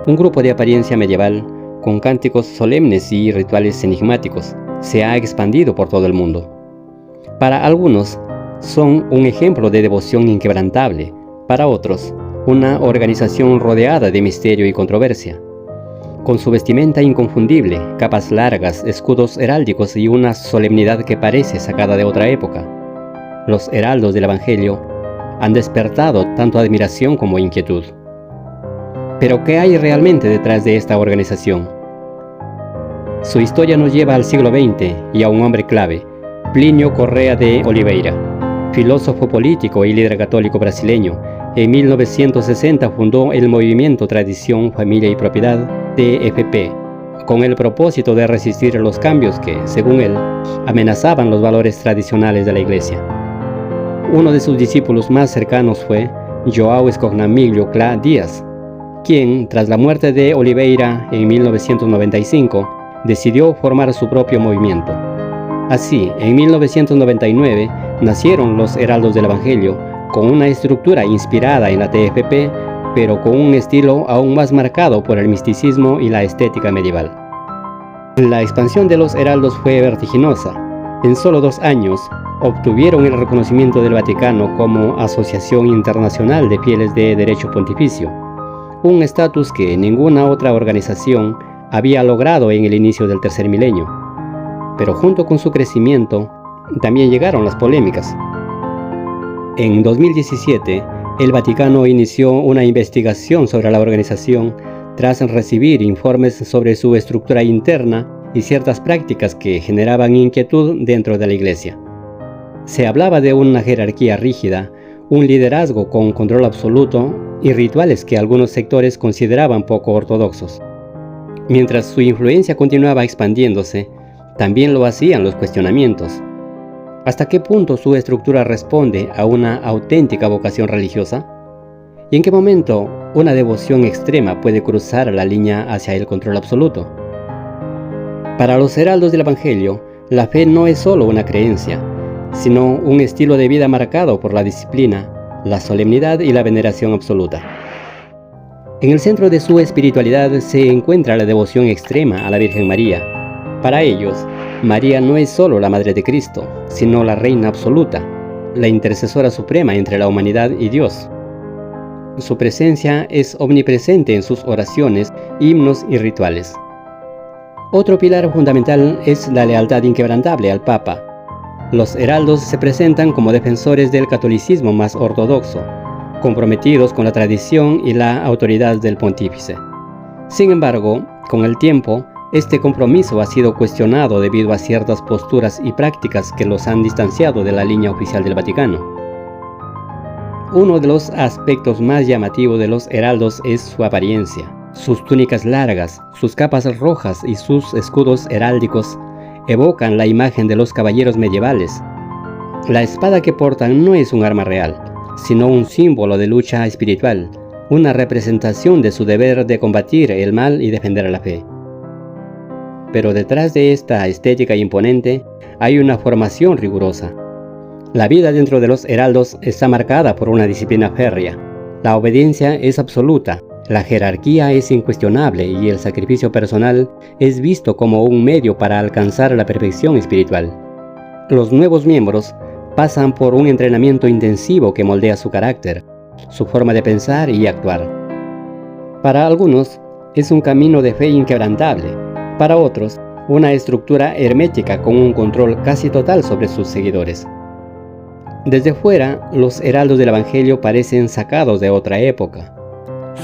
Un grupo de apariencia medieval, con cánticos solemnes y rituales enigmáticos, se ha expandido por todo el mundo. Para algunos, son un ejemplo de devoción inquebrantable, para otros, una organización rodeada de misterio y controversia. Con su vestimenta inconfundible, capas largas, escudos heráldicos y una solemnidad que parece sacada de otra época, los heraldos del Evangelio han despertado tanto admiración como inquietud. Pero ¿qué hay realmente detrás de esta organización? Su historia nos lleva al siglo XX y a un hombre clave, Plinio Correa de Oliveira, filósofo político y líder católico brasileño. En 1960 fundó el movimiento Tradición, Familia y Propiedad, TFP, con el propósito de resistir los cambios que, según él, amenazaban los valores tradicionales de la Iglesia. Uno de sus discípulos más cercanos fue João Escognamiglio Clá Díaz, quien, tras la muerte de Oliveira en 1995, decidió formar su propio movimiento. Así, en 1999, nacieron los Heraldos del Evangelio, con una estructura inspirada en la TFP, pero con un estilo aún más marcado por el misticismo y la estética medieval. La expansión de los heraldos fue vertiginosa. En solo 2 años, obtuvieron el reconocimiento del Vaticano como Asociación Internacional de Fieles de Derecho Pontificio, un estatus que ninguna otra organización había logrado en el inicio del tercer milenio. Pero junto con su crecimiento, también llegaron las polémicas. En 2017, el Vaticano inició una investigación sobre la organización tras recibir informes sobre su estructura interna y ciertas prácticas que generaban inquietud dentro de la Iglesia. Se hablaba de una jerarquía rígida, un liderazgo con control absoluto y rituales que algunos sectores consideraban poco ortodoxos. Mientras su influencia continuaba expandiéndose, también lo hacían los cuestionamientos. ¿Hasta qué punto su estructura responde a una auténtica vocación religiosa? ¿Y en qué momento una devoción extrema puede cruzar la línea hacia el control absoluto? Para los heraldos del Evangelio, la fe no es solo una creencia, sino un estilo de vida marcado por la disciplina, la solemnidad y la veneración absoluta. En el centro de su espiritualidad se encuentra la devoción extrema a la Virgen María. Para ellos, María no es solo la Madre de Cristo, sino la Reina absoluta, la intercesora suprema entre la humanidad y Dios. Su presencia es omnipresente en sus oraciones, himnos y rituales. Otro pilar fundamental es la lealtad inquebrantable al Papa. Los heraldos se presentan como defensores del catolicismo más ortodoxo, comprometidos con la tradición y la autoridad del pontífice. Sin embargo, con el tiempo, este compromiso ha sido cuestionado debido a ciertas posturas y prácticas que los han distanciado de la línea oficial del Vaticano. Uno de los aspectos más llamativos de los heraldos es su apariencia. Sus túnicas largas, sus capas rojas y sus escudos heráldicos evocan la imagen de los caballeros medievales. La espada que portan no es un arma real, sino un símbolo de lucha espiritual, una representación de su deber de combatir el mal y defender la fe. Pero detrás de esta estética imponente hay una formación rigurosa. La vida dentro de los heraldos está marcada por una disciplina férrea. La obediencia es absoluta, la jerarquía es incuestionable y el sacrificio personal es visto como un medio para alcanzar la perfección espiritual. Los nuevos miembros pasan por un entrenamiento intensivo que moldea su carácter, su forma de pensar y actuar. Para algunos, es un camino de fe inquebrantable. Para otros, una estructura hermética con un control casi total sobre sus seguidores. Desde fuera, los heraldos del Evangelio parecen sacados de otra época.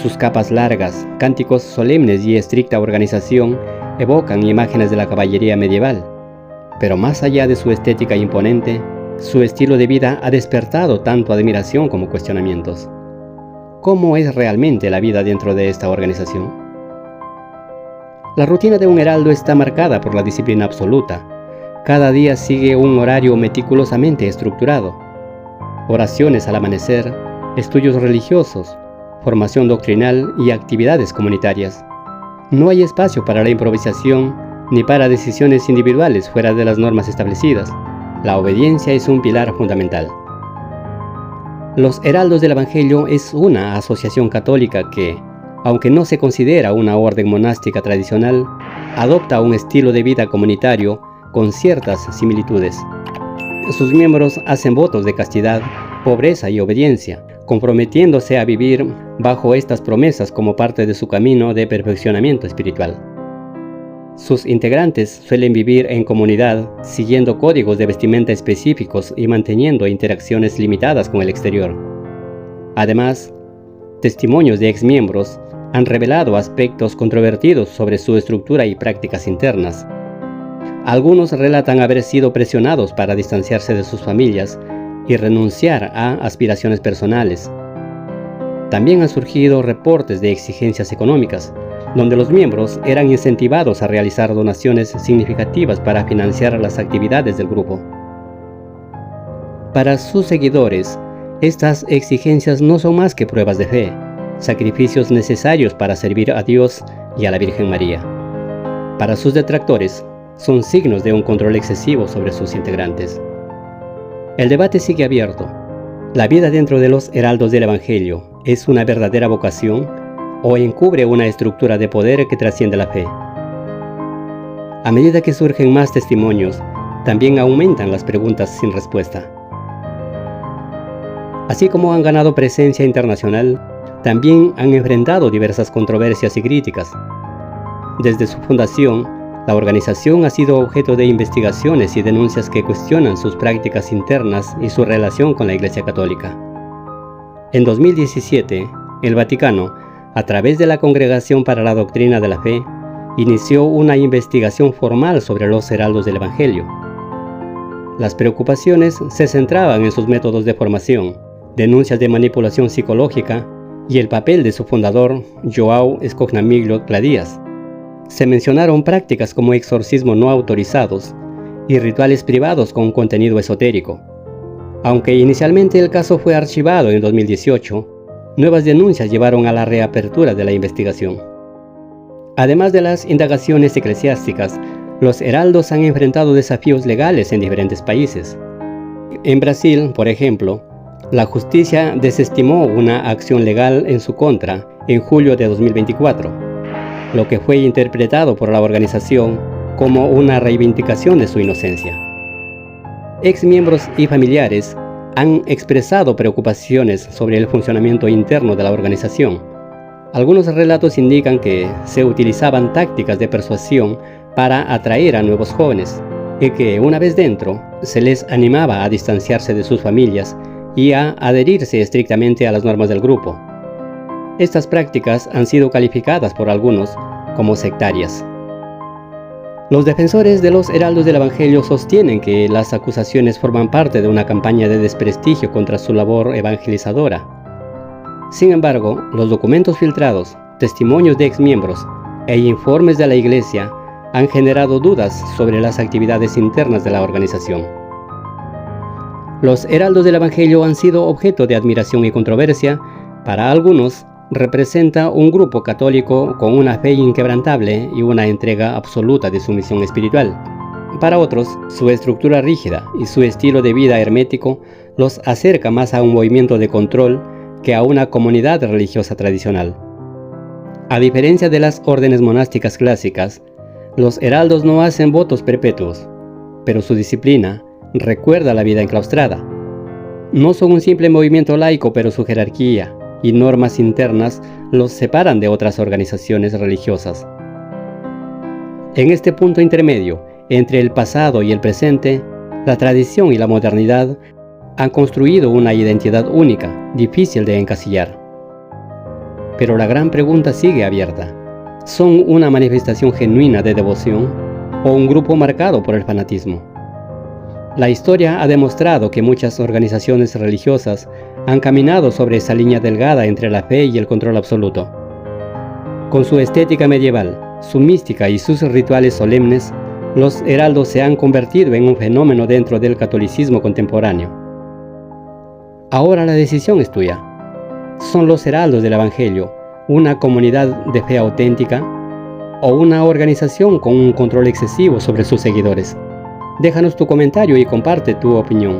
Sus capas largas, cánticos solemnes y estricta organización evocan imágenes de la caballería medieval. Pero más allá de su estética imponente, su estilo de vida ha despertado tanto admiración como cuestionamientos. ¿Cómo es realmente la vida dentro de esta organización? La rutina de un heraldo está marcada por la disciplina absoluta. Cada día sigue un horario meticulosamente estructurado. Oraciones al amanecer, estudios religiosos, formación doctrinal y actividades comunitarias. No hay espacio para la improvisación ni para decisiones individuales fuera de las normas establecidas. La obediencia es un pilar fundamental. Los Heraldos del Evangelio es una asociación católica que, aunque no se considera una orden monástica tradicional, adopta un estilo de vida comunitario con ciertas similitudes. Sus miembros hacen votos de castidad, pobreza y obediencia, comprometiéndose a vivir bajo estas promesas como parte de su camino de perfeccionamiento espiritual. Sus integrantes suelen vivir en comunidad, siguiendo códigos de vestimenta específicos y manteniendo interacciones limitadas con el exterior. Además, testimonios de exmiembros han revelado aspectos controvertidos sobre su estructura y prácticas internas. Algunos relatan haber sido presionados para distanciarse de sus familias y renunciar a aspiraciones personales. También han surgido reportes de exigencias económicas, donde los miembros eran incentivados a realizar donaciones significativas para financiar las actividades del grupo. Para sus seguidores, estas exigencias no son más que pruebas de fe, sacrificios necesarios para servir a Dios y a la Virgen María. Para sus detractores, son signos de un control excesivo sobre sus integrantes. El debate sigue abierto. ¿La vida dentro de los heraldos del Evangelio es una verdadera vocación o encubre una estructura de poder que trasciende la fe? A medida que surgen más testimonios, también aumentan las preguntas sin respuesta. Así como han ganado presencia internacional, también han enfrentado diversas controversias y críticas. Desde su fundación, la organización ha sido objeto de investigaciones y denuncias que cuestionan sus prácticas internas y su relación con la Iglesia Católica. En 2017, el Vaticano, a través de la Congregación para la Doctrina de la Fe, inició una investigación formal sobre los heraldos del Evangelio. Las preocupaciones se centraban en sus métodos de formación, denuncias de manipulación psicológica y el papel de su fundador, João Escognamiglio Cladias. Se mencionaron prácticas como exorcismo no autorizados y rituales privados con contenido esotérico. Aunque inicialmente el caso fue archivado en 2018, nuevas denuncias llevaron a la reapertura de la investigación. Además de las indagaciones eclesiásticas, los heraldos han enfrentado desafíos legales en diferentes países. En Brasil, por ejemplo, la justicia desestimó una acción legal en su contra en julio de 2024, lo que fue interpretado por la organización como una reivindicación de su inocencia. Exmiembros y familiares han expresado preocupaciones sobre el funcionamiento interno de la organización. Algunos relatos indican que se utilizaban tácticas de persuasión para atraer a nuevos jóvenes y que una vez dentro se les animaba a distanciarse de sus familias y a adherirse estrictamente a las normas del grupo. Estas prácticas han sido calificadas por algunos como sectarias. Los defensores de los heraldos del Evangelio sostienen que las acusaciones forman parte de una campaña de desprestigio contra su labor evangelizadora. Sin embargo, los documentos filtrados, testimonios de exmiembros e informes de la Iglesia han generado dudas sobre las actividades internas de la organización. Los heraldos del Evangelio han sido objeto de admiración y controversia. Para algunos, representa un grupo católico con una fe inquebrantable y una entrega absoluta de su misión espiritual. Para otros, su estructura rígida y su estilo de vida hermético los acerca más a un movimiento de control que a una comunidad religiosa tradicional. A diferencia de las órdenes monásticas clásicas, los heraldos no hacen votos perpetuos, pero su disciplina recuerda la vida enclaustrada. No son un simple movimiento laico, pero su jerarquía y normas internas los separan de otras organizaciones religiosas. En este punto intermedio, entre el pasado y el presente, la tradición y la modernidad han construido una identidad única, difícil de encasillar. Pero la gran pregunta sigue abierta. ¿Son una manifestación genuina de devoción o un grupo marcado por el fanatismo? La historia ha demostrado que muchas organizaciones religiosas han caminado sobre esa línea delgada entre la fe y el control absoluto. Con su estética medieval, su mística y sus rituales solemnes, los heraldos se han convertido en un fenómeno dentro del catolicismo contemporáneo. Ahora la decisión es tuya. ¿Son los heraldos del Evangelio una comunidad de fe auténtica o una organización con un control excesivo sobre sus seguidores? Déjanos tu comentario y comparte tu opinión.